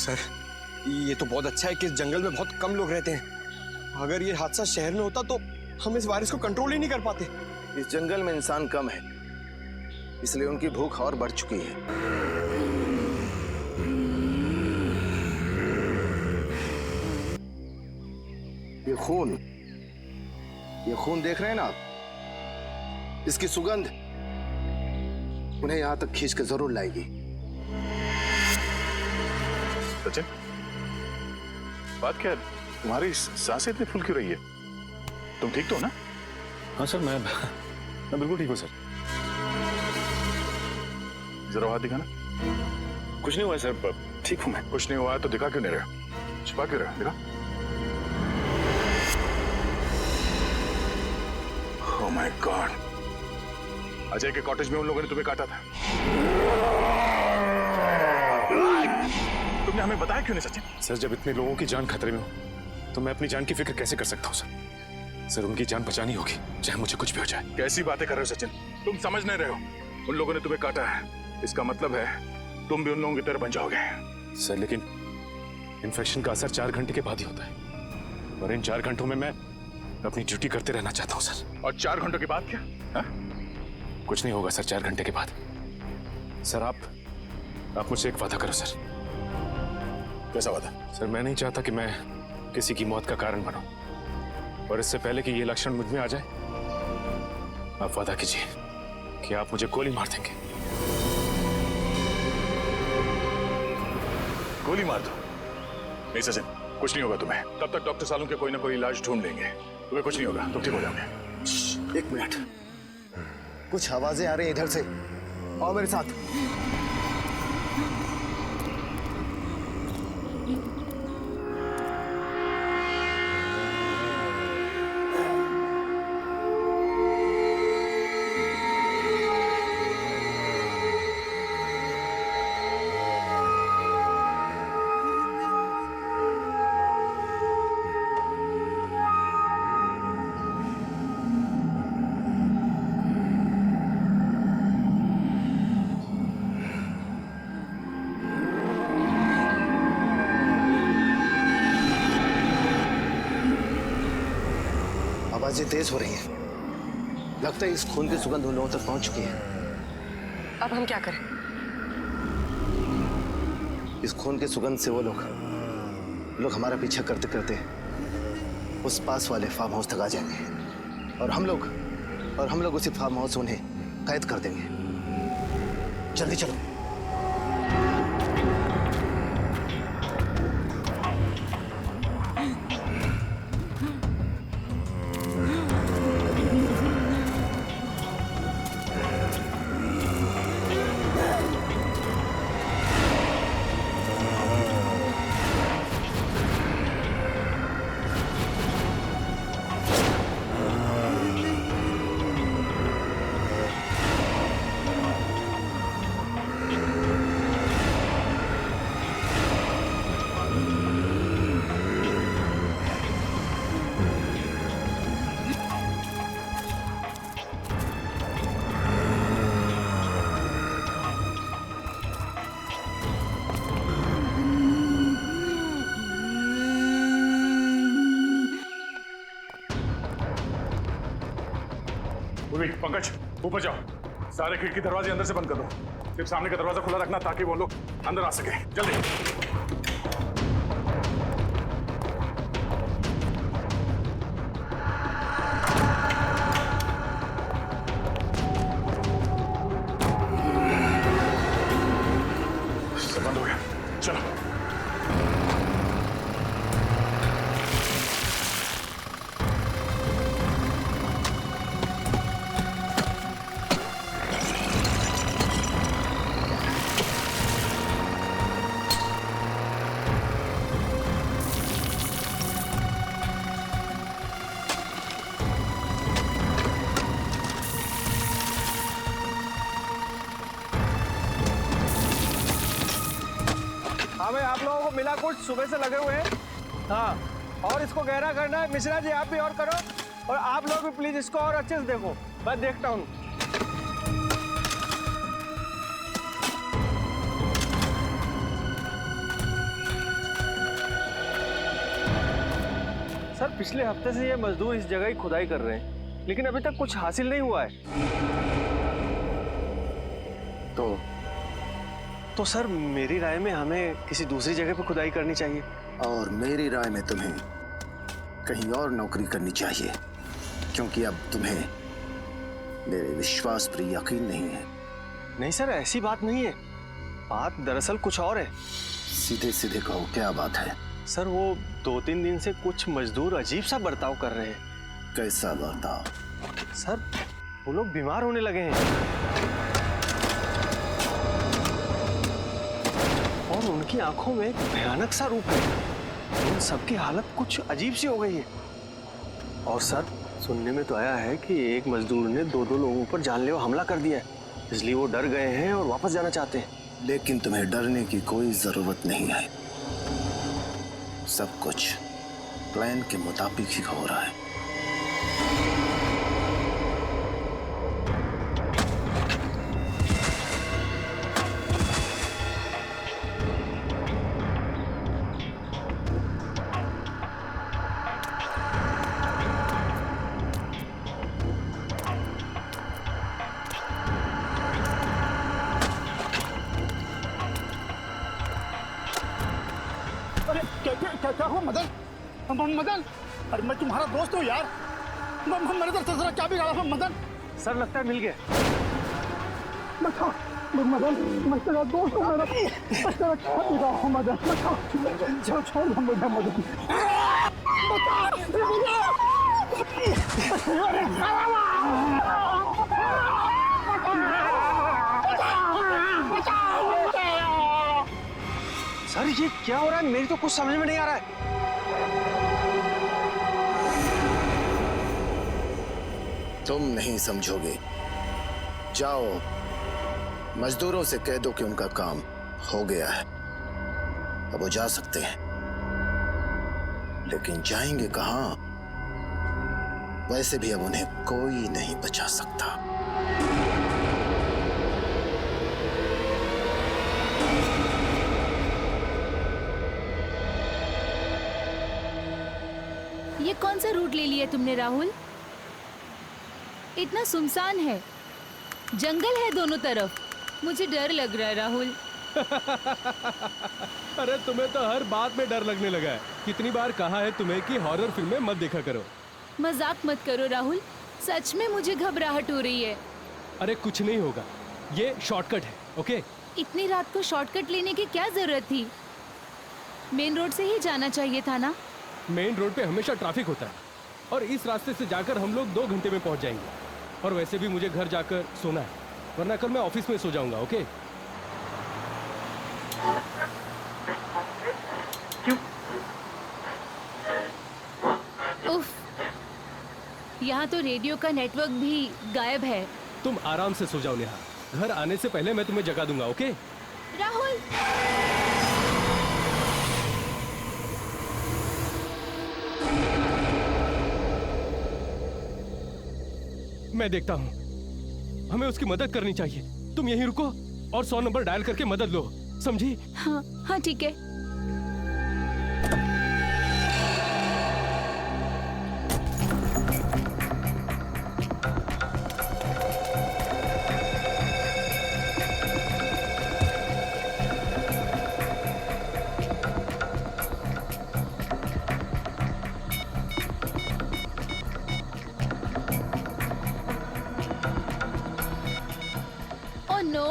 Sir, ये तो बहुत अच्छा है कि इस जंगल में बहुत कम लोग रहते हैं। अगर ये हादसा शहर में होता तो हम इस वायरस को कंट्रोल ही नहीं कर पाते। इस जंगल में इंसान कम है, इसलिए उनकी भूख और बढ़ चुकी है। ये खून देख रहे हैं ना आप? इसकी सुगंध उन्हें यहां तक खींच के जरूर लाएगी। सचिन, बात क्या है? तुम्हारी सांसें इतनी फूल क्यों रही है? तुम ठीक तो हो ना? हाँ सर, मैं बिल्कुल ठीक हूँ सर। जरा हाथ दिखाना। कुछ नहीं हुआ सर, ठीक हूँ मैं। कुछ नहीं हुआ है तो दिखा क्यों नहीं रहे? छुपा क्यों रहे? दिखा। ओह माय गॉड, अजय के कॉटेज में उन लोगों ने तुम्हें काटा था। तुमने हमें बताया क्यों नहीं सचिन? सर, जब इतने लोगों की जान खतरे में हो तो मैं अपनी जान की फिक्र कैसे कर सकता हूँ सर? सर, उनकी जान बचानी होगी, चाहे मुझे कुछ भी हो जाए। कैसी बातें कर रहे हो सचिन? तुम समझ नहीं रहे हो। उन लोगों ने तुम्हें काटा है, इसका मतलब है तुम भी उन लोगों की तरह बन जाओगे। सर, लेकिन इन्फेक्शन का असर 4 घंटे के बाद ही होता है, और इन 4 घंटों में मैं अपनी ड्यूटी करते रहना चाहता हूँ सर। और 4 घंटों के बाद क्या? हा? कुछ नहीं होगा सर 4 घंटे के बाद। सर, आप मुझसे एक वादा करो सर। कैसा वादा? सर, मैं नहीं चाहता कि मैं किसी की मौत का कारण बनूं, और इससे पहले कि ये लक्षण मुझ में आ जाए, आप वादा कीजिए कि आप मुझे गोली मार देंगे। गोली मार दो? नहीं सचिन, कुछ नहीं होगा तुम्हें। तब तक डॉक्टर सालों के कोई ना कोई इलाज ढूंढ लेंगे, तुम्हें कुछ नहीं होगा, तुम ठीक हो जाओगे। 1 मिनट, कुछ आवाजें आ रही हैं इधर से। आओ मेरे साथ। आवाजें तेज हो रही हैं। लगता है इस खून की सुगंध उन लोगों तक पहुंच चुकी है। अब हम क्या करें? इस खून की सुगंध से वो लोग हमारा पीछा करते करते उस पास वाले फार्म हाउस तक आ जाएंगे, और हम लोग उसी फार्म हाउस से उन्हें कैद कर देंगे। जल्दी चलो। पंकज, ऊपर जाओ। सारे खिड़की दरवाजे अंदर से बंद कर दो। सिर्फ सामने का दरवाजा खुला रखना ताकि वो लोग अंदर आ सके। जल्दी। बंद हो गया, चलो। हाँ भाई, आप लोगों को मिला कुछ सुबह से लगे हुए हैं। हाँ, और इसको गहरा करना है। मिश्रा जी, आप भी और करो, और आप लोग भी प्लीज इसको और अच्छे से देखो। मैं देखता हूँ। पिछले हफ्ते से ये मजदूर इस जगह ही खुदाई कर रहे हैं, लेकिन अभी तक कुछ हासिल नहीं हुआ है। तो सर मेरी राय में हमें किसी दूसरी जगह पे खुदाई करनी चाहिए। और मेरी राय में तुम्हें कहीं और नौकरी करनी चाहिए, क्योंकि अब तुम्हें मेरे विश्वास पर यकीन नहीं है। नहीं सर, ऐसी बात नहीं है। बात दरअसल कुछ और है। सीधे सीधे कहो, क्या बात है? सर वो 2-3 दिन से कुछ मजदूर अजीब सा बर्ताव कर रहे हैं। कैसा बर्ताव? सर वो लोग बीमार होने लगे हैं और उनकी आंखों में एक भयानक सा रूप है। उन सबकी हालत कुछ अजीब सी हो गई है। और सर सुनने में तो आया है कि एक मजदूर ने 2 लोगों पर जानलेवा हमला कर दिया है, इसलिए वो डर गए हैं और वापस जाना चाहते हैं। लेकिन तुम्हें डरने की कोई जरूरत नहीं है। सब कुछ प्लान के मुताबिक ही हो रहा है। क्या हुआ मदन? मदन, अरे मैं तुम्हारा दोस्त हूँ यार। मेरे तरफ से जरा क्या बिगाड़ा था मदन? सर लगता है मिल गया। मदन, मैं तेरा दोस्त हूँ। मैं तेरा क्या बिगाड़ा हूँ मदन? छोड़ मुझे मदन। सर ये क्या हो रहा है? मेरी तो कुछ समझ में नहीं आ रहा है। तुम नहीं समझोगे। जाओ मजदूरों से कह दो कि उनका काम हो गया है, अब वो जा सकते हैं। लेकिन जाएंगे कहां? वैसे भी अब उन्हें कोई नहीं बचा सकता। ये कौन सा रूट ले लिया तुमने राहुल? इतना सुनसान है, जंगल है दोनों तरफ। मुझे डर लग रहा है राहुल। अरे तुम्हें तो हर बात में डर लगने लगा है। कितनी बार कहा है तुम्हें कि हॉरर फिल्में मत देखा करो। मजाक मत करो राहुल, सच में मुझे घबराहट हो रही है। अरे कुछ नहीं होगा, ये शॉर्टकट है। ओके? इतनी रात को शॉर्टकट लेने की क्या जरूरत थी? मेन रोड से ही जाना चाहिए था ना। मेन रोड पे हमेशा ट्रैफिक होता है और इस रास्ते से जाकर हम लोग 2 घंटे में पहुंच जाएंगे। और वैसे भी मुझे घर जाकर सोना है, वरना कल मैं ऑफिस में सो जाऊंगा। ओके? उफ, यहाँ तो रेडियो का नेटवर्क भी गायब है। तुम आराम से सो जाओ नेहा, घर आने से पहले मैं तुम्हें जगा दूंगा। ओके? राहुल मैं देखता हूँ, हमें उसकी मदद करनी चाहिए। तुम यहीं रुको और 100 नंबर डायल करके मदद लो, समझी? हाँ हाँ ठीक है। ओह नो,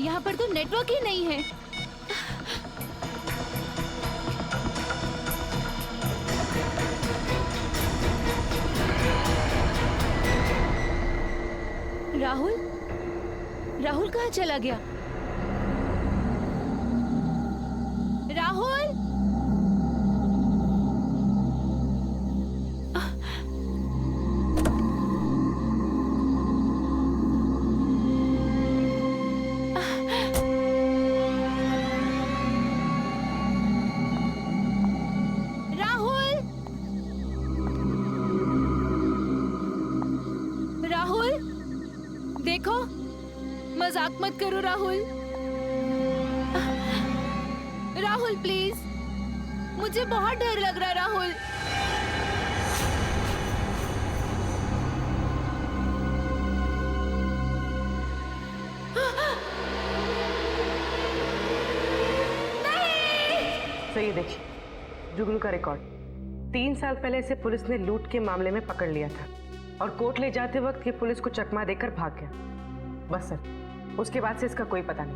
यहाँ पर तो नेटवर्क ही नहीं है। राहुल, राहुल कहाँ चला गया? राहुल, देखो, मजाक मत करो राहुल। राहुल प्लीज, मुझे बहुत डर लग रहा है राहुल। ये देखिए, जुगनू का रिकॉर्ड। 3 साल पहले इसे पुलिस ने लूट के मामले में पकड़ लिया था और कोर्ट ले जाते वक्त ये पुलिस को चकमा देकर भाग गया। बस सर, उसके बाद से इसका कोई पता नहीं।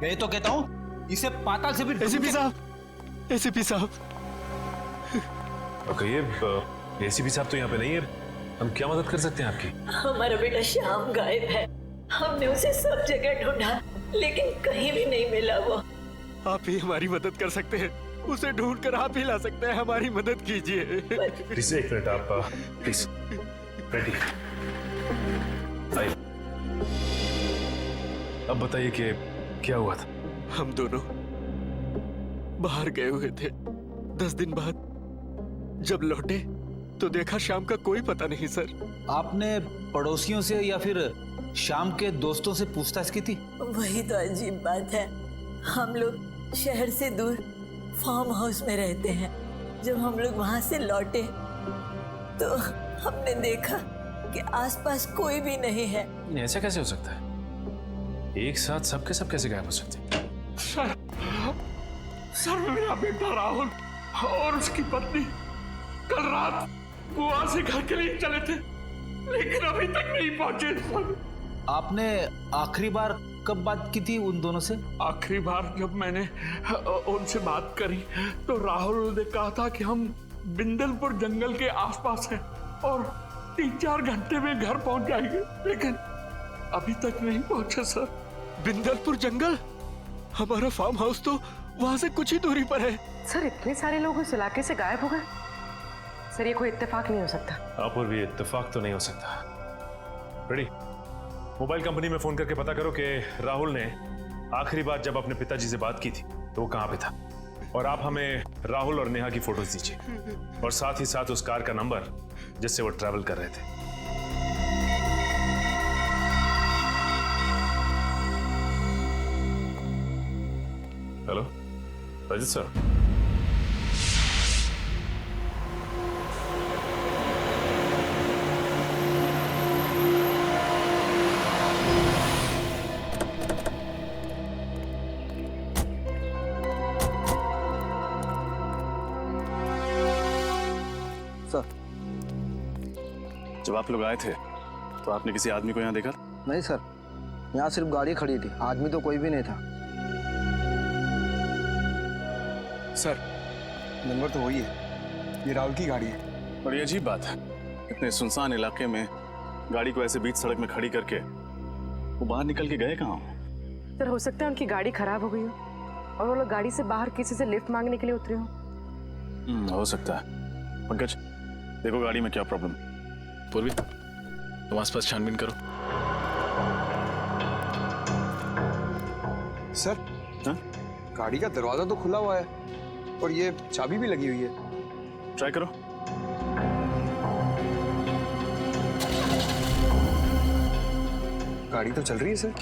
मैं तो कहता हूँ इसे पाताल से भी एसीपी साहब, एसीपी साहब। ये एसीपी साहब तो यहाँ पे नहीं है, हम क्या मदद कर सकते हैं आपकी? हमारा बेटा श्याम गायब है। हमने उसे सब जगह ढूंढा लेकिन कहीं भी नहीं मिला। वो आप ही हमारी मदद कर सकते हैं, उसे ढूंढ कर आप ही ला सकते हैं, हमारी मदद कीजिए। प्लीज एक मिनट आप प्लीज रेडी आइए। अब बताइए कि क्या हुआ था? हम दोनों बाहर गए हुए थे। 10 दिन बाद जब लौटे तो देखा शाम का कोई पता नहीं सर। आपने पड़ोसियों से या फिर शाम के दोस्तों से पूछताछ की थी? वही तो अजीब बात है। हम लोग शहर से दूर फार्म हाउस में रहते हैं। जब हम लोग वहां से लौटे तो हमने देखा कि आसपास कोई भी नहीं है। ऐसा कैसे हो सकता है? एक साथ सबके सब कैसे गायब हो सकते हैं? सर मेरा बेटा राहुल और उसकी पत्नी कल रात गोवा से घर के लिए चले थे लेकिन अभी तक नहीं पहुंचे सर। आपने आखिरी बार कब बात की थी उन दोनों से? आखिरी बार जब मैंने उनसे बात करी तो राहुल ने कहा था कि हम बिंदलपुर जंगल के आसपास हैं और 3-4 घंटे में घर पहुंच जाएंगे, लेकिन अभी तक नहीं पहुंचे सर। बिंदलपुर जंगल? हमारा फार्म हाउस तो वहां से कुछ ही दूरी पर है। सर इतने सारे लोग उस इलाके से गायब हो गए? सर ये कोई इत्तेफाक नहीं हो सकता। आप और भी इत्तेफाक तो नहीं हो सकता। रेडी, मोबाइल कंपनी में फोन करके पता करो कि राहुल ने आखिरी बार जब अपने पिताजी से बात की थी तो वो कहां पे था, और आप हमें राहुल और नेहा की फोटोज दीजिए और साथ ही साथ उस कार का नंबर जिससे वो ट्रैवल कर रहे थे। Hello Rajit sir. जब आप लोग आए थे तो आपने किसी आदमी को यहाँ देखा? नहीं सर, यहाँ सिर्फ गाड़ी खड़ी थी, आदमी तो कोई भी नहीं था। सर नंबर तो वही है, ये राहुल की गाड़ी है। बड़ी अजीब बात है, इतने सुनसान इलाके में गाड़ी को ऐसे बीच सड़क में खड़ी करके वो बाहर निकल के गए कहाँ? सर हो सकता है उनकी गाड़ी खराब हो गई हो और वो लोग गाड़ी से बाहर किसी से लिफ्ट मांगने के लिए उतरे हो। हो सकता है। पंकज देखो गाड़ी में क्या प्रॉब्लम। पूर्वी तुम आसपास छानबीन करो। सर हाँ? गाड़ी का दरवाजा तो खुला हुआ है और ये चाबी भी लगी हुई है। ट्राई करो। गाड़ी तो चल रही है सर।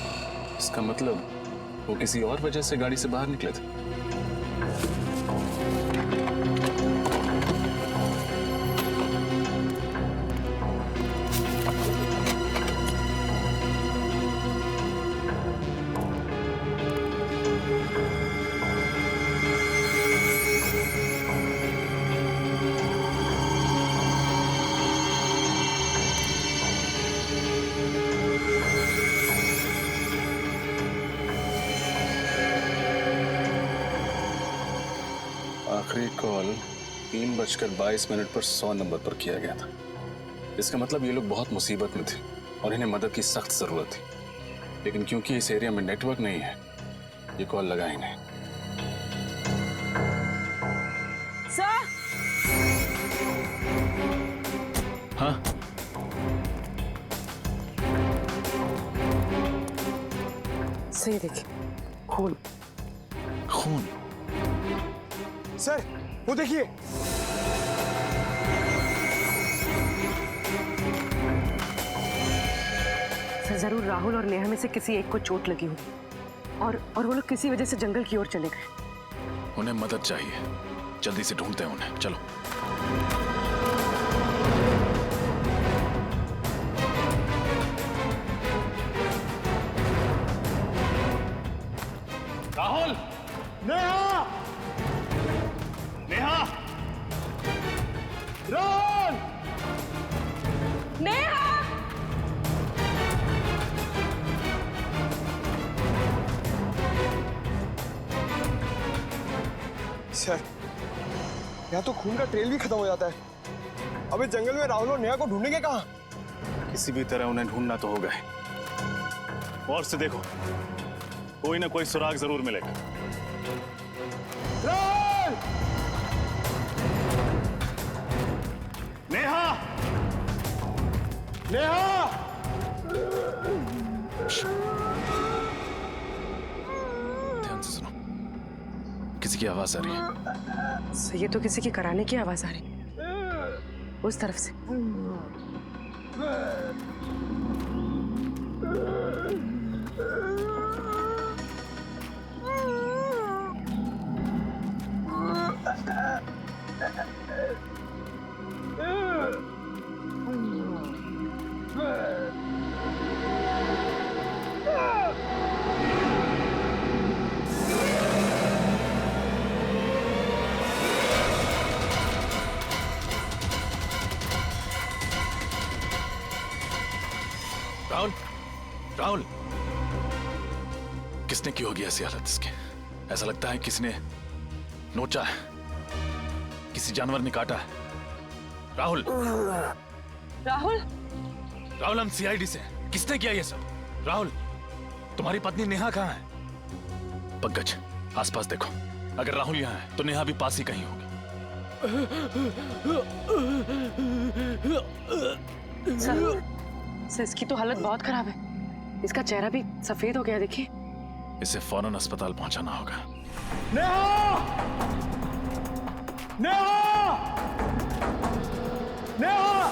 इसका मतलब वो किसी और वजह से गाड़ी से बाहर निकले थे। आखिरी कॉल 3:22 पर 100 नंबर पर किया गया था। इसका मतलब ये लोग बहुत मुसीबत में थे और इन्हें मदद की सख्त जरूरत थी, लेकिन क्योंकि इस एरिया में नेटवर्क नहीं है ये कॉल लगा ही नहीं। सर हाँ सही देखिए, खून। खून? सर वो देखिए। सर जरूर राहुल और नेहा में से किसी एक को चोट लगी होगी और वो लोग किसी वजह से जंगल की ओर चले गए। उन्हें मदद चाहिए, जल्दी से ढूंढते हैं उन्हें। चलो। राहुल, नेहा, सर, यहाँ तो खून का ट्रेल भी खत्म हो जाता है। अब इस जंगल में राहुल और नेहा को ढूंढेंगे कहाँ? किसी भी तरह उन्हें ढूंढना तो होगा ही। और से देखो, कोई ना कोई सुराग जरूर मिलेगा। नेहा! नेहा! ध्यान से सुनो, किसी की आवाज आ रही है। सर ये तो किसी की कराने की आवाज आ रही है, उस तरफ से। राहुल, राहुल, किसने की होगी ऐसी हालत इसके? ऐसा लगता है किसी ने नोचा है, किसी जानवर ने काटा है। राहुल, राहुल, राहुल, हम सीआईडी से हैं। किसने किया ये सब? राहुल, तुम्हारी पत्नी नेहा कहाँ है? पंकज, आसपास देखो, अगर राहुल यहाँ है तो नेहा भी पास ही कहीं होगी। सर इसकी तो हालत बहुत खराब है, इसका चेहरा भी सफेद हो गया, देखिए। इसे फौरन अस्पताल पहुंचाना होगा। नेहा! नेहा! नेहा!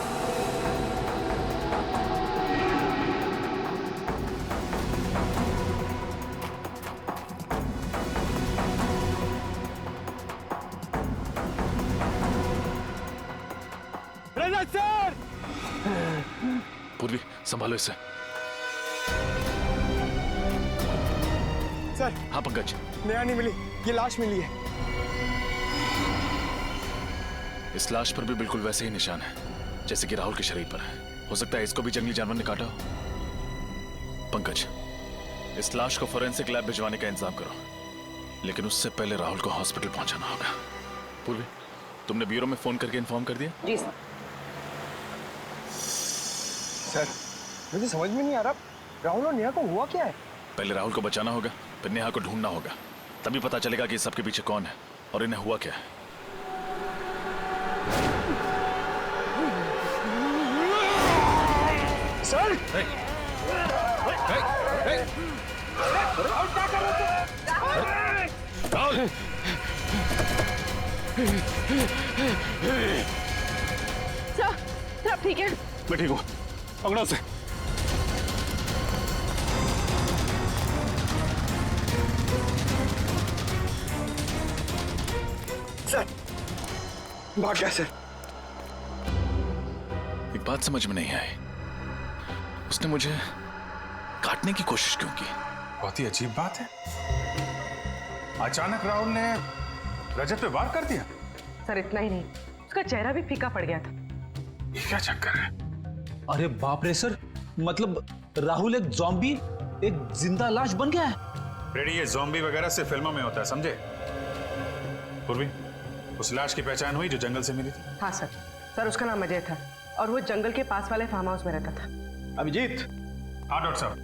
रजत सर! पूर्वी, संभालो इसे। सर, हाँ पंकज, नेहा नहीं मिली, ये लाश मिली है। इस लाश पर भी बिल्कुल वैसे ही निशान है जैसे कि राहुल के शरीर पर है। हो सकता है इसको भी जंगली जानवर ने काटा हो। पंकज, इस लाश को फोरेंसिक लैब भिजवाने का इंतजाम करो, लेकिन उससे पहले राहुल को हॉस्पिटल पहुंचाना होगा। पूर्वी, तुमने ब्यूरो में फोन करके इन्फॉर्म कर दिया? जी सर। सर, मुझे समझ में नहीं आ रहा, राहुल और नेहा को हुआ क्या है? पहले राहुल को बचाना होगा, फिर नेहा को ढूंढना होगा, तभी पता चलेगा कि सबके पीछे कौन है और इन्हें हुआ क्या है। सर! राहुल! सर ठीक है? मैं ठीक हूँ, पकड़ो उसे। सर, भाग गया सर। एक बात समझ में नहीं आई, उसने मुझे काटने की कोशिश क्यों की? बहुत ही अजीब बात है। अचानक राहुल ने रजत पे वार कर दिया। सर इतना ही नहीं, उसका चेहरा भी फीका पड़ गया था। ये क्या चक्कर है? अरे बाप रे सर, मतलब राहुल एक ज़ॉम्बी, एक जिंदा लाश बन गया है। रेडी, ये ज़ॉम्बी वगैरह से फिल्मों में होता है, समझे? पूर्वी, उस लाश की पहचान हुई जो जंगल से मिली थी? हाँ सर, सर उसका नाम अजय था और वो जंगल के पास वाले फार्म हाउस में रहता था। अभिजीत, हाँ डॉक्टर साहब।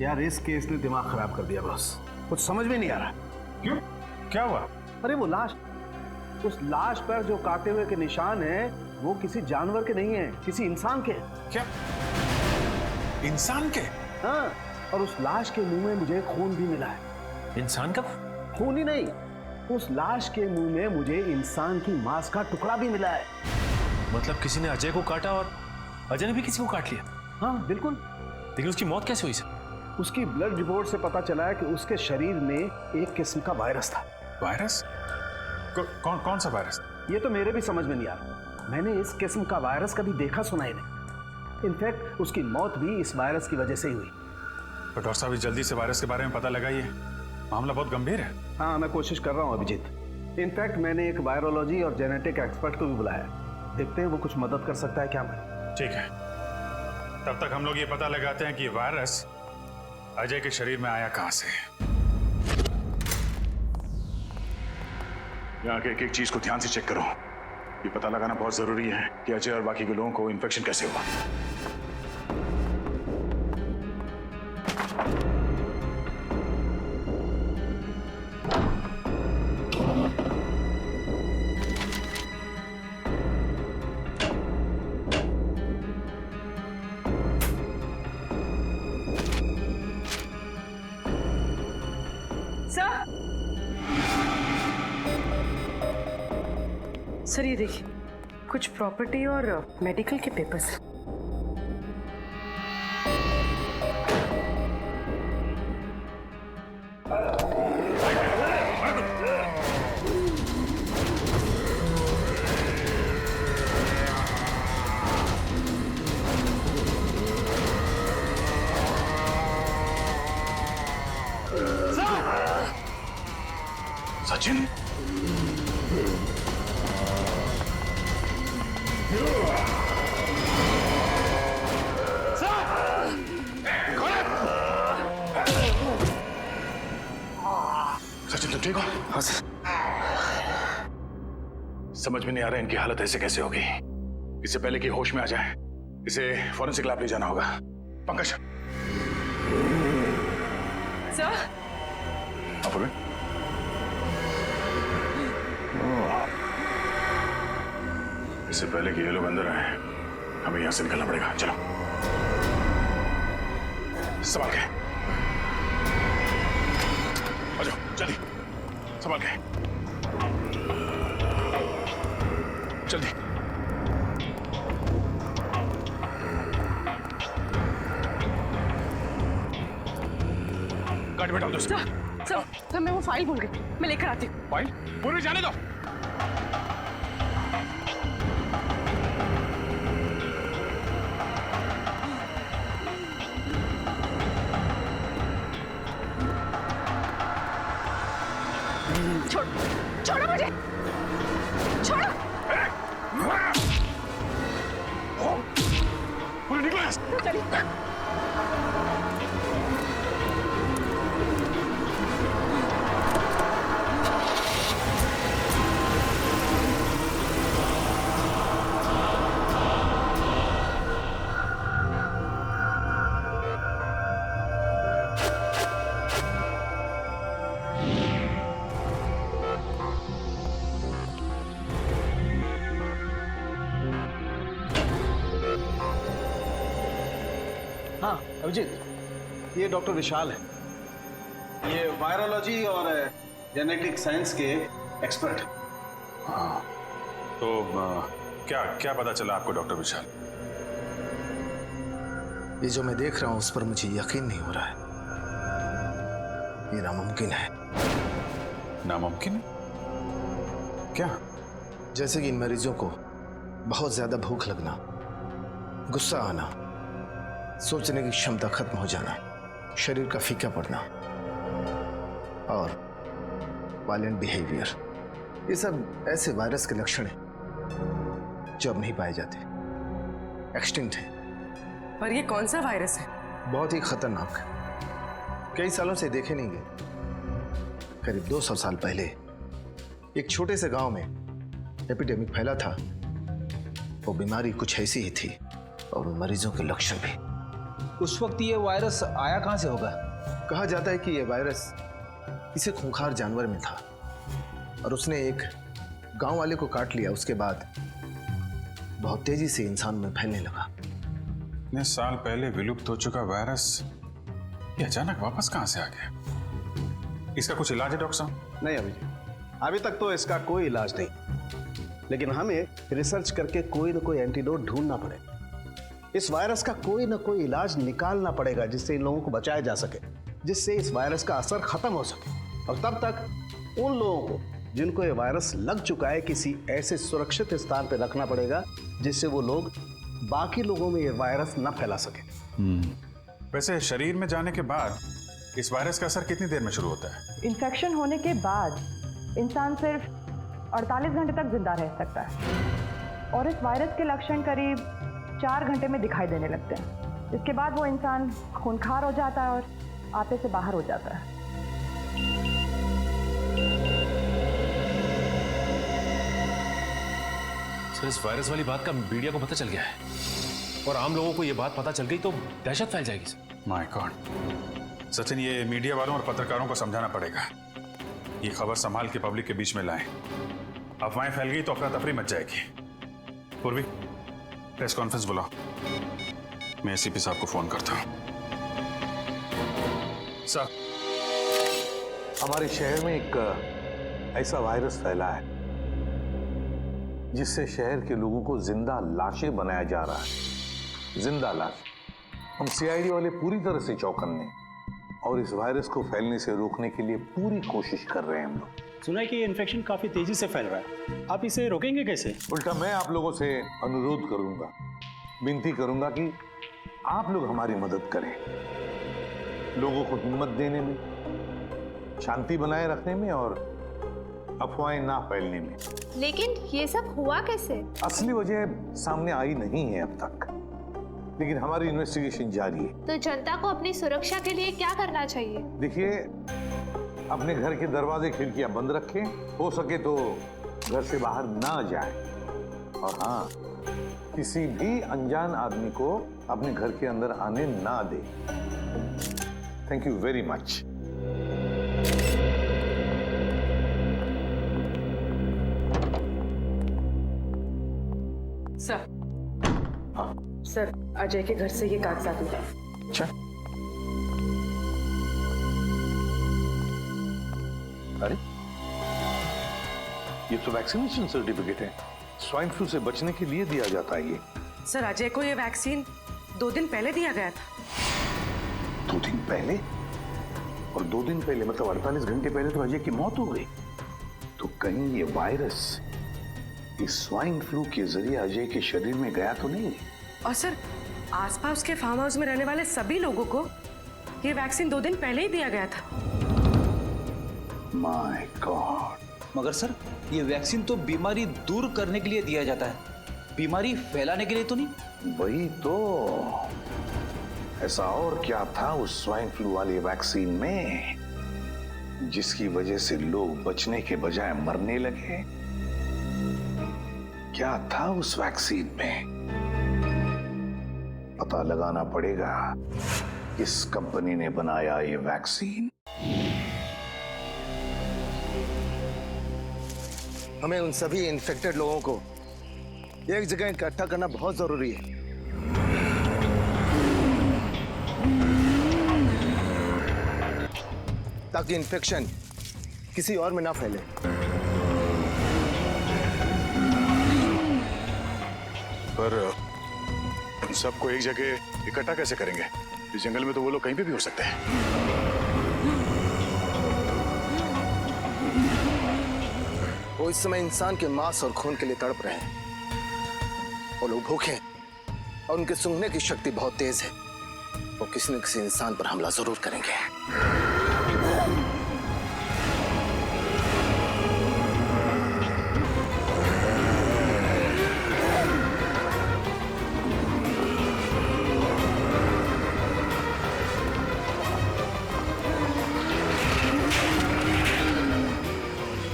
यार इस केस ने दिमाग खराब कर दिया बॉस, कुछ समझ में नहीं आ रहा। क्यों, क्या हुआ? अरे वो लाश, उस लाश पर जो काटे हुए के निशान हैं, वो किसी जानवर के नहीं है, किसी इंसान के। क्या? इंसान के? हाँ, और उस लाश के मुंह में मुझे खून भी मिला है। इंसान का खून ही नहीं, उस लाश के मुंह में मुझे इंसान की मांस का टुकड़ा भी मिला है। मतलब किसी ने अजय को काटा और अजय ने भी किसी को काट लिया? हाँ बिल्कुल। लेकिन उसकी मौत कैसे हुई सर? उसकी ब्लड रिपोर्ट से पता चला है कि उसके शरीर में एक किस्म का वायरस था। वायरस? कौन सा वायरस? ये तो मेरे भी समझ में नहीं आ रहा। मैंने इस किस्म का वायरस कभी देखा सुना ही नहीं। इनफैक्ट उसकी मौत भी इस वायरस की वजह से ही हुई। तो डॉक्टर साहब जल्दी से वायरस के बारे में पता लगाइए, मामला बहुत गंभीर है। हाँ मैं कोशिश कर रहा हूँ अभिजीत। इनफैक्ट मैंने एक वायरोलॉजी और जेनेटिक एक्सपर्ट को भी बुलाया, देखते हैं वो कुछ मदद कर सकता है क्या। मैं ठीक है, तब तक हम लोग ये पता लगाते हैं कि वायरस अजय के शरीर में आया कहां से। यहाँ के एक एक चीज को ध्यान से चेक करो। ये पता लगाना बहुत जरूरी है कि अजय और बाकी के लोगों को इन्फेक्शन कैसे हुआ। सर ये देखिए, कुछ प्रॉपर्टी और मेडिकल के पेपर्स। सचिन, सचिन तुम ठीक हो? हाँ सर। समझ में नहीं आ रहा इनकी हालत ऐसे कैसे होगी। इससे पहले कि होश में आ जाए इसे फॉरेंसिक लैब ले जाना होगा। पंकज सर। इससे पहले कि ये लोग अंदर आए हमें यहां से निकलना पड़ेगा। चलो संभाल के आ जाओ, जल्दी संभाल के, जल्दी। गाड़ी में डाल दो। सर मैं वो फाइल भूल गई, मैं लेकर आती हूँ। फाइल पूरी जाने दो। छोड़ो मुझे, छोड़ो। पूरी निकलो। चलिए। हाँ अभिजीत, ये डॉक्टर विशाल है। ये वायरोलॉजी और जेनेटिक साइंस के एक्सपर्ट। हाँ तो क्या क्या पता चला आपको डॉक्टर विशाल? ये जो मैं देख रहा हूं उस पर मुझे यकीन नहीं हो रहा है। ये नामुमकिन है। नामुमकिन? क्या? जैसे कि इन मरीजों को बहुत ज्यादा भूख लगना, गुस्सा आना, सोचने की क्षमता खत्म हो जाना, शरीर का फीका पड़ना और वायलेंट बिहेवियर, ये सब ऐसे वायरस के लक्षण हैं जो अब नहीं पाए जाते, एक्सटिंक्ट हैं। पर ये कौन सा वायरस है? बहुत ही खतरनाक, कई सालों से देखे नहीं गए। करीब 200 साल पहले एक छोटे से गांव में एपिडेमिक फैला था। वो बीमारी कुछ ऐसी ही थी और मरीजों के लक्षण भी। उस वक्त ये वायरस आया कहां से होगा? कहा जाता है कि यह वायरस किसी खूंखार जानवर में था और उसने एक गांव वाले को काट लिया। उसके बाद बहुत तेजी से इंसान में फैलने लगा। इतने साल पहले विलुप्त हो चुका वायरस ये अचानक वापस कहां से आ गया? इसका कुछ इलाज है डॉक्टर साहब? नहीं अभी तक तो इसका कोई इलाज नहीं, लेकिन हमें रिसर्च करके कोई ना कोई एंटीडोट ढूंढना पड़ेगा। इस वायरस का कोई ना कोई इलाज निकालना पड़ेगा जिससे इन लोगों को बचाया जा सके, जिससे इस वायरस का असर खत्म हो सके। और तब तक उन लोगों को जिनको ये वायरस लग चुका है किसी ऐसे सुरक्षित स्थान पर रखना पड़ेगा जिससे वो लोग बाकी लोगों में ये वायरस न फैला सके। वैसे शरीर में जाने के बाद इस वायरस का असर कितनी देर में शुरू होता है? इन्फेक्शन होने के बाद इंसान सिर्फ 48 घंटे तक जिंदा रह सकता है और इस वायरस के लक्षण करीब 4 घंटे में दिखाई देने लगते हैं। इसके बाद वो इंसान खूंखार हो जाता है और आपे से बाहर हो जाता है। सर इस वायरस वाली बात का मीडिया को पता चल गया है और आम लोगों को ये बात पता चल गई तो दहशत फैल जाएगी सर। माय गॉड सचिन, ये मीडिया वालों और पत्रकारों को समझाना पड़ेगा। ये खबर संभाल के पब्लिक के बीच में लाएं। अफवाहें फैल गई तो अफरा तफरी मच जाएगी। पूर्वी, प्रेस कॉन्फ्रेंस बुलाओ। मैं एसीपी साहब को फोन करता हूं। सर, हमारे शहर में एक ऐसा वायरस फैला है जिससे शहर के लोगों को जिंदा लाशें बनाया जा रहा है। जिंदा लाश। हम सीआईडी वाले पूरी तरह से चौकन्ने और इस वायरस को फैलने से रोकने के लिए पूरी कोशिश कर रहे हैं हम लोग। सुना है कि ये इन्फेक्शन काफी तेजी से फैल रहा है, आप इसे रोकेंगे कैसे? उल्टा मैं आप लोगों से अनुरोध करूंगा, विनती करूंगा कि आप लोग हमारी मदद करें, लोगों को हिम्मत देने में, शांति बनाए रखने में और अफवाहें ना फैलने में। लेकिन ये सब हुआ कैसे? असली वजह सामने आई नहीं है अब तक, लेकिन हमारी इन्वेस्टिगेशन जारी है। तो जनता को अपनी सुरक्षा के लिए क्या करना चाहिए? देखिए, अपने घर के दरवाजे खिड़कियां बंद रखें, हो सके तो घर से बाहर ना जाएं, और हाँ, किसी भी अनजान आदमी को अपने घर के अंदर आने ना दें। Thank you very much. Sir, sir Ajay के घर से ये कागजात मिले। अच्छा, अरे ये तो वैक्सीनेशन सर्टिफिकेट है, स्वाइन फ्लू से बचने के लिए दिया जाता है ये। सर अजय को ये वैक्सीन 2 दिन पहले दिया गया था। 2 दिन पहले? और 2 दिन पहले मतलब 48 घंटे पहले तो अजय की मौत हो गई। तो कहीं ये वायरस इस स्वाइन फ्लू के जरिए अजय के शरीर में गया तो नहीं? और सर आसपास के फार्म हाउस में रहने वाले सभी लोगों को ये वैक्सीन 2 दिन पहले ही दिया गया था। My God. मगर सर ये वैक्सीन तो बीमारी दूर करने के लिए दिया जाता है, बीमारी फैलाने के लिए तो नहीं। वही तो, ऐसा और क्या था उस स्वाइन फ्लू वाली वैक्सीन में जिसकी वजह से लोग बचने के बजाय मरने लगे? क्या था उस वैक्सीन में? पता लगाना पड़ेगा किस कंपनी ने बनाया ये वैक्सीन। हमें उन सभी इन्फेक्टेड लोगों को एक जगह इकट्ठा करना बहुत जरूरी है। ताकि इन्फेक्शन किसी और में ना फैले। पर उन सबको एक जगह इकट्ठा कैसे करेंगे? इस जंगल में तो वो लोग कहीं पे भी हो सकते हैं। वो इस समय इंसान के मांस और खून के लिए तड़प रहे हैं। वो लोग भूखे हैं और उनके सूंघने की शक्ति बहुत तेज है। वो किसी न किसी इंसान पर हमला जरूर करेंगे।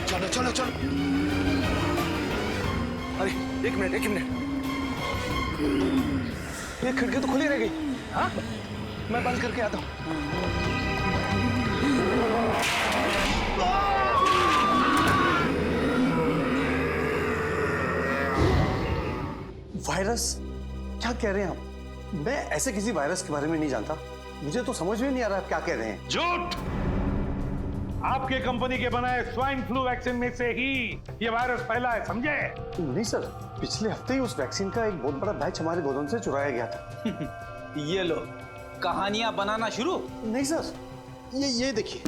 चलो चलो चलो। अरे एक मिनट, ये खिड़की तो खुली रह गई। हाँ, मैं बंद करके आता हूं। वायरस? क्या कह रहे हैं आप? मैं ऐसे किसी वायरस के बारे में नहीं जानता। मुझे तो समझ में नहीं आ रहा आप क्या कह रहे हैं। झूठ! आपके कंपनी के बनाए स्वाइन फ्लू वैक्सीन में से ही ये वायरस फैला है, समझे? नहीं सर, पिछले हफ्ते ही उस वैक्सीन का एक बहुत बड़ा बैच हमारे गोदाम से चुराया गया था। ये लो, कहानियां बनाना शुरू। नहीं सर, ये देखिए,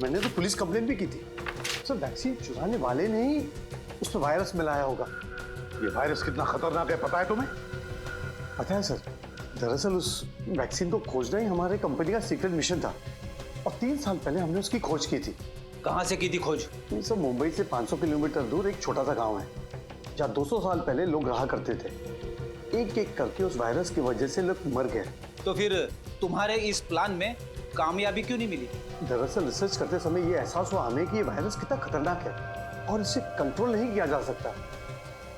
मैंने तो पुलिस कंप्लेन भी की थी। सर वैक्सीन चुराने वाले ने ही उसमें वायरस मिलाया होगा। ये वायरस कितना खतरनाक है पता है तुम्हें? पता है सर, दरअसल उस वैक्सीन को खोजना ही हमारे कंपनी का सीक्रेट मिशन था और 3 साल पहले हमने उसकी खोज की थी। कहाँ से की थी खोज? सर मुंबई से 500 किलोमीटर दूर एक छोटा सा गांव है जहाँ 200 साल पहले लोग रहा करते थे। एक एक करके उस वायरस की वजह से लोग मर गए। तो फिर तुम्हारे इस प्लान में कामयाबी क्यों नहीं मिली? दरअसल रिसर्च करते समय ये एहसास हुआ हमें कि ये वायरस कितना खतरनाक है और इसे कंट्रोल नहीं किया जा सकता।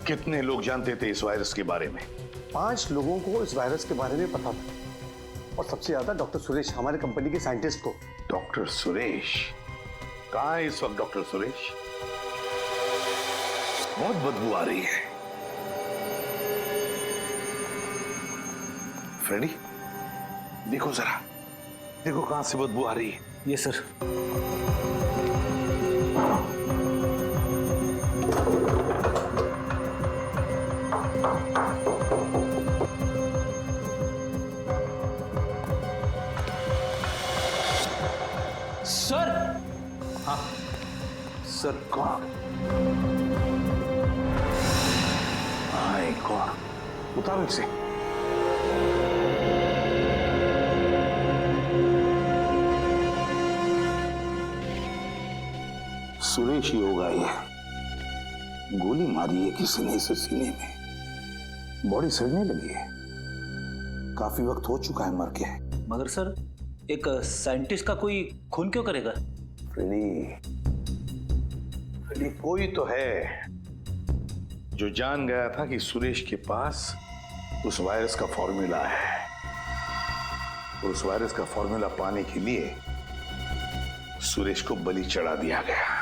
कितने लोग जानते थे इस वायरस के बारे में? 5 लोगों को इस वायरस के बारे में पता था, और सबसे ज्यादा डॉक्टर सुरेश, हमारे कंपनी के साइंटिस्ट को। डॉक्टर सुरेश कहाँ है इस वक्त? डॉक्टर सुरेश, बहुत बदबू आ रही है। फ्रेडी, देखो जरा, देखो कहां से बदबू आ रही है। ये सर। सर। हाँ सर कौन? हाय कौन? उतारो इसे। सुरेश ही होगा ये। गोली मारी है किसी ने इसे सीने में, बॉडी सड़ने लगी है, काफी वक्त हो चुका है मर के। मगर सर, एक साइंटिस्ट का कोई खून क्यों करेगा? फ्रेडी, कोई तो है जो जान गया था कि सुरेश के पास उस वायरस का फॉर्मूला है, और उस वायरस का फॉर्मूला पाने के लिए सुरेश को बलि चढ़ा दिया गया।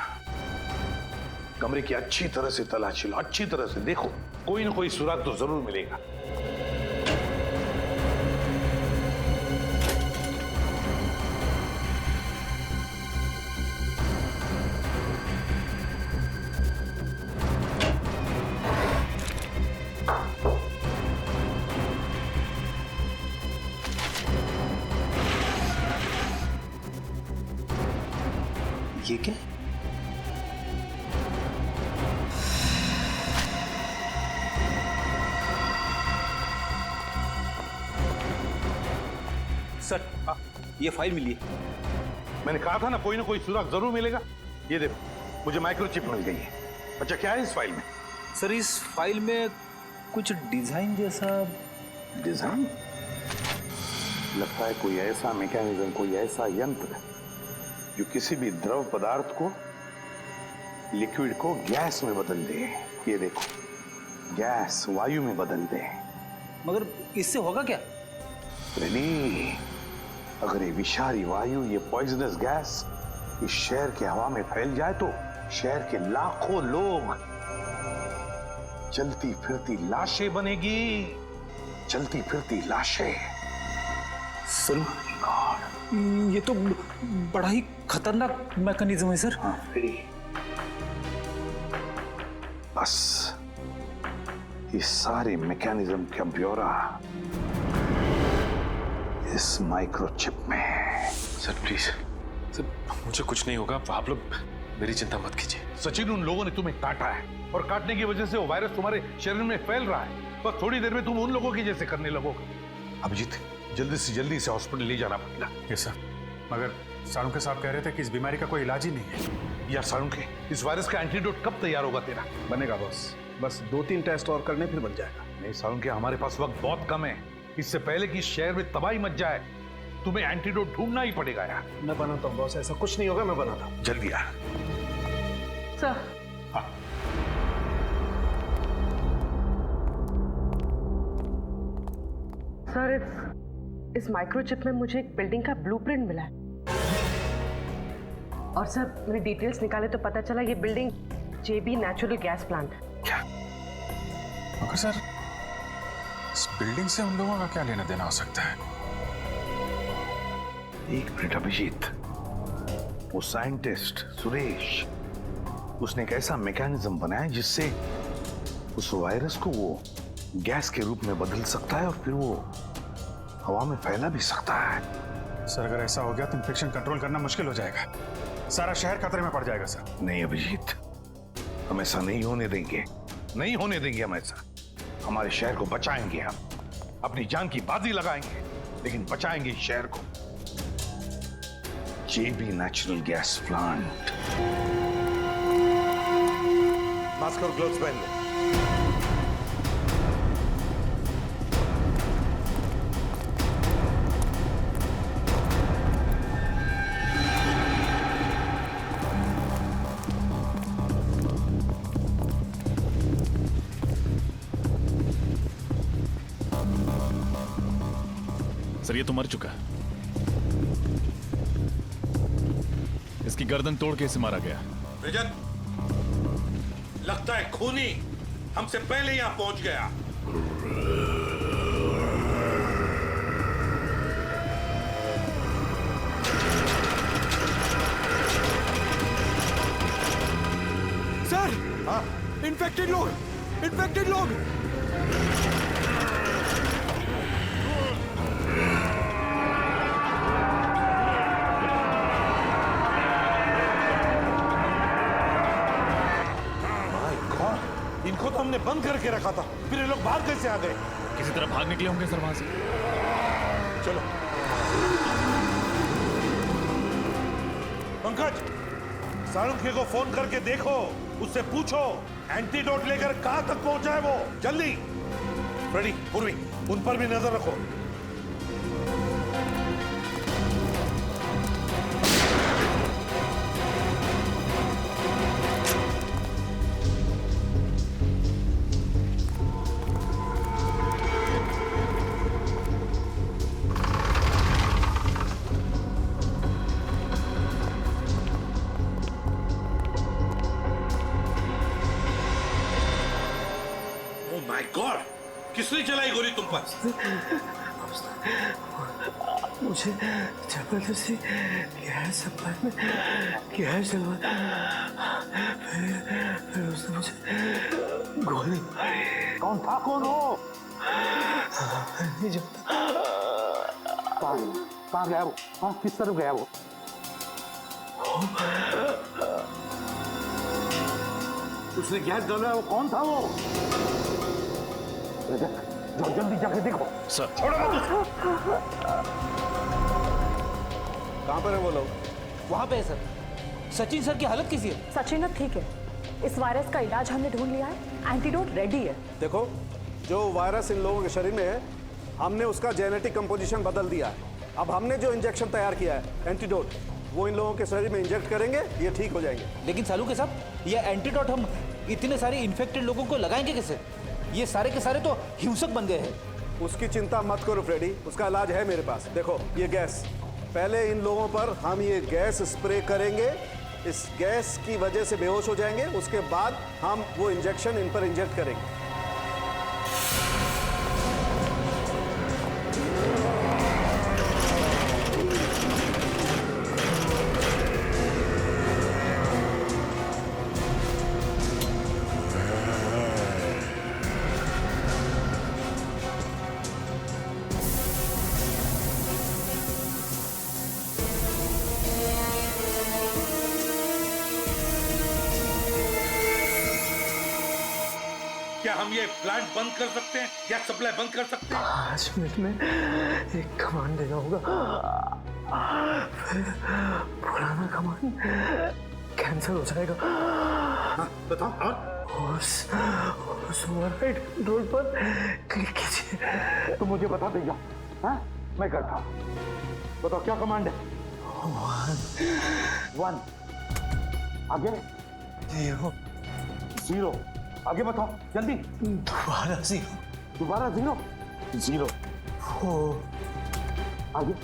कमरे की अच्छी तरह से तलाशी लो, अच्छी तरह से देखो, कोई ना कोई सुराग तो जरूर मिलेगा। ये क्या? सर, ये फाइल मिली है। मैंने कहा था ना कोई सुराग जरूर मिलेगा। ये देखो, मुझे माइक्रोचिप मिल गई है। अच्छा, क्या है इस फाइल में? सर, इस फाइल में कुछ डिजाइन जैसा। डिजाइन? लगता है कोई ऐसा मैकेनिज्म, कोई ऐसा यंत्र जो किसी भी द्रव पदार्थ को, लिक्विड को गैस में बदल दे। ये देखो, गैस वायु में बदल दे। मगर इससे होगा क्या? रेनी, अगर ये विषारी वायु, ये पॉइजनस गैस इस शहर के हवा में फैल जाए तो शहर के लाखों लोग चलती फिरती लाशें बनेगी, चलती फिरती लाशें। सर, ये तो बड़ा ही खतरनाक मैकेनिज्म है सर। हाँ, बस इस सारे मैकेनिज्म का ब्यौरा इस माइक्रोचिप में। सर प्लीज, सर मुझे कुछ नहीं होगा, आप लोग मेरी चिंता मत कीजिए। सचिन, उन लोगों ने तुम्हें काटा है, और काटने की वजह से वो वायरस तुम्हारे शरीर में फैल रहा है। बस थोड़ी देर में तुम उन लोगों की जैसे करने लगोगे। अभिजीत, जल्दी से जल्दी इसे हॉस्पिटल ले जाना पड़ेगा। Yes sir. मगर साळुंखे साहब कह रहे थे कि इस बीमारी का कोई इलाज ही नहीं है। यार साळुंखे, इस वायरस का एंटीडोट कब तैयार होगा तेरा? बनेगा बॉस, बस 2-3 टेस्ट और करने फिर बन जाएगा। नहीं साळुंखे, हमारे पास वक्त बहुत कम है। इससे पहले कि इस शहर में तबाही मच जाए, तुम्हें एंटीडोट ढूंढना ही पड़ेगा यार। मैं बनाता हूँ बॉस, ऐसा कुछ नहीं होगा, मैं बनाता हूँ। जल्दी यार। सर, सर, इस माइक्रोचिप में मुझे एक बिल्डिंग का ब्लूप्रिंट मिला है, और सर मैंने डिटेल्स निकाले तो पता चला ये बिल्डिंग जेबी नेचुरल गैस प्लांट है। क्या? मगर सर, इस बिल्डिंग से उन लोगों का क्या लेना देना हो सकता है? एक मिनट अभिजीत, वो साइंटिस्ट सुरेश, उसने एक ऐसा मैकेनिज्म बनाया जिससे उस वायरस को वो गैस के रूप में बदल सकता है, और फिर वो हवा में फैला भी सकता है। सर, अगर ऐसा हो गया तो इन्फेक्शन कंट्रोल करना मुश्किल हो जाएगा। सारा शहर खतरे में पड़ जाएगा सर। नहीं अभिजीत, हम ऐसा नहीं होने देंगे, नहीं होने देंगे हम ऐसा। हमारे शहर को बचाएंगे, हम अपनी जान की बाजी लगाएंगे, लेकिन बचाएंगे इस शहर को। जेबी नेचुरल गैस प्लांट। मास्क और ग्लव्स पहन लो। सर ये तो मर चुका है। इसकी गर्दन तोड़ के इसे मारा गया। रजत, लगता है खूनी हमसे पहले यहां पहुंच गया। सर, इन्फेक्टेड लोग, इन्फेक्टेड लोग। इनको तो हमने बंद करके रखा था, फिर ये लोग बाहर कैसे आ गए? किसी तरह भाग निकले होंगे सर वहां से। चलो पंकज, साळुंखे को फोन करके देखो, उससे पूछो एंटीडोट लेकर कहां तक पहुंचा है वो। जल्दी। फ्रेडी, पूर्वी, उन पर भी नजर रखो। माय गॉड, किसने चलाई गोली तुम पर? मुझे जबरदस्ती गैस सप्लाई में गैस डलवा, फिर उसने मुझे गोली मारी। कौन था? कौन हो? नहीं जानता। कहाँ गया वो? हाँ, किस तरफ गया वो? उसने गैस डाला, वो कौन था वो? जाओ जल्दी जाके देखो। सर। छोड़ो मत। कहाँ पर है वो लोग? वहाँ पे है सर। सचिन सर की हालत कैसी है? सचिन अब ठीक है। इस वायरस का इलाज हमने ढूंढ लिया है, एंटीडोट रेडी है। देखो, जो वायरस इन लोगों के शरीर में है, हमने उसका जेनेटिक कंपोजिशन बदल दिया है। अब हमने जो इंजेक्शन तैयार किया है, एंटीडोट, वो इन लोगों के शरीर में इंजेक्ट करेंगे, ये ठीक हो जाएंगे। लेकिन सालू के साहब, ये एंटीडोट हम इतने सारे इन्फेक्टेड लोगों को लगाएंगे कैसे? ये सारे के सारे तो हिंसक बन गए हैं। उसकी चिंता मत करो फ्रेडी, उसका इलाज है मेरे पास। देखो ये गैस, पहले इन लोगों पर हम ये गैस स्प्रे करेंगे, इस गैस की वजह से बेहोश हो जाएंगे, उसके बाद हम वो इंजेक्शन इन पर इंजेक्ट करेंगे। क्या हम ये प्लांट बंद कर सकते हैं? गैस सप्लाई बंद कर सकते हैं? 5 मिनट में एक कमांड देना होगा, फिर पुराना कमांड कैंसिल हो जाएगा। बताओ। उस ओवरराइड रोड पर क्लिक कीजिए। तो मुझे बता देगा। हाँ, मैं करता हूँ। बताओ क्या कमांड है? 1 आगे 0 आगे बताओ जल्दी। दोबारा 0 दोबारा 0 0 4 आगे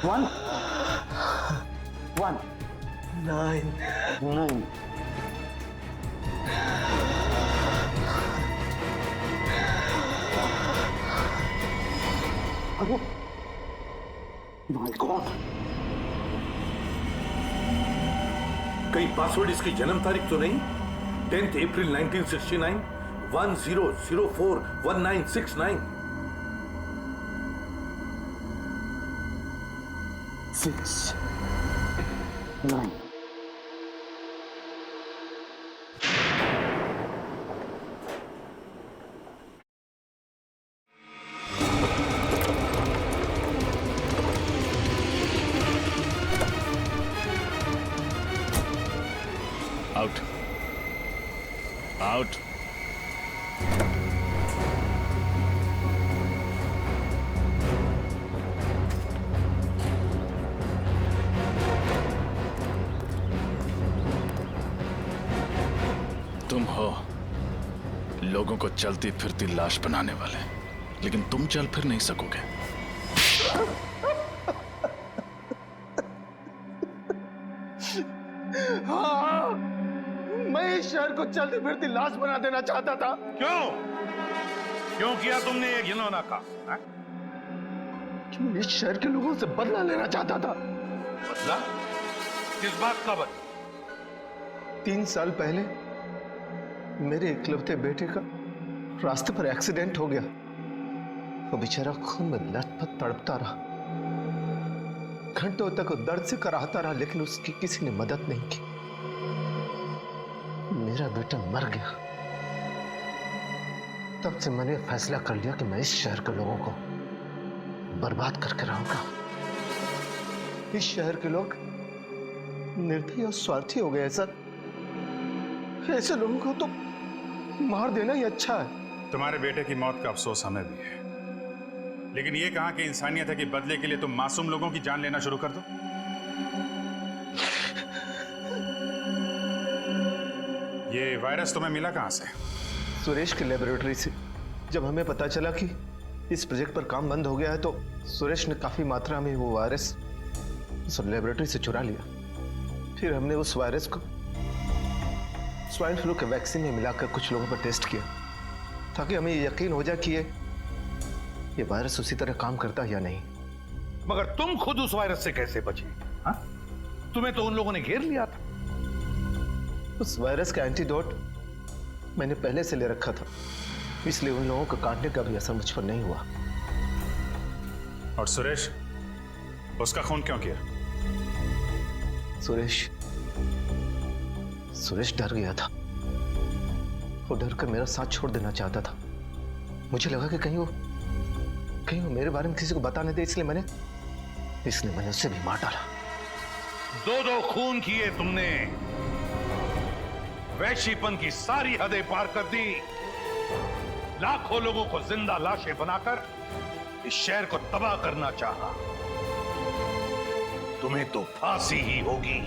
1 1 1 9 9 आगे। माय गॉड, कहीं पासवर्ड इसकी जन्म तारीख तो नहीं? 10th April 1969 10041969 6 9 out out. तुम हो लोगों को चलती फिरती लाश बनाने वाले। लेकिन तुम चल फिर नहीं सकोगे। हाँ, मैं इस शहर को चलती फिरती लाश बना देना चाहता था। क्यों किया तुमने ये घिनौना काम? क्यों इस शहर के लोगों से बदला लेना चाहता था। बदला? किस बात का बदला? 3 साल पहले मेरे इकलौते बेटे का रास्ते पर एक्सीडेंट हो गया। वो बेचारा खून में लथपथ तड़पता रहा, घंटों तक दर्द से कराहता रहा, लेकिन उसकी किसी ने मदद नहीं की। मेरा बेटा मर गया। तब से मैंने फैसला कर लिया कि मैं इस शहर के लोगों को बर्बाद करके रहूंगा। इस शहर के लोग निर्दयी और स्वार्थी हो गए सर। ऐसे लोगों को तो मार देना ही अच्छा है। तुम्हारे बेटे की मौत का अफसोस हमें भी है, लेकिन ये कहां की इंसानियत है कि बदले के लिए तुम मासूम लोगों की जान लेना शुरू कर दो। ये वायरस तुम्हें मिला कहां से? सुरेश की लेबोरेटरी से। जब हमें पता चला कि इस प्रोजेक्ट पर काम बंद हो गया है, तो सुरेश ने काफी मात्रा में वो वायरस उस लेबोरेटरी से चुरा लिया। फिर हमने उस वायरस को स्वाइन फ्लू के वैक्सीन में मिलाकर कुछ लोगों पर टेस्ट किया, ताकि हमें यकीन हो जाए कि ये वायरस उसी तरह काम करता है या नहीं। मगर तुम खुद उस वायरस से कैसे बचे? हाँ? तुम्हें तो उन लोगों ने घेर लिया था। उस वायरस का एंटीडोट मैंने पहले से ले रखा था, इसलिए उन लोगों को काटने का भी असर मुझ पर नहीं हुआ। और सुरेश, उसका खून क्यों किया? सुरेश डर गया था। वो डर कर मेरा साथ छोड़ देना चाहता था। मुझे लगा कि कहीं वो मेरे बारे में किसी को बताने दे, इसलिए मैंने उसे भी मार डाला। 2 खून किए तुमने, वैश्यपन की सारी हदें पार कर दी, लाखों लोगों को जिंदा लाशें बनाकर इस शहर को तबाह करना चाहा। तुम्हें तो फांसी ही होगी।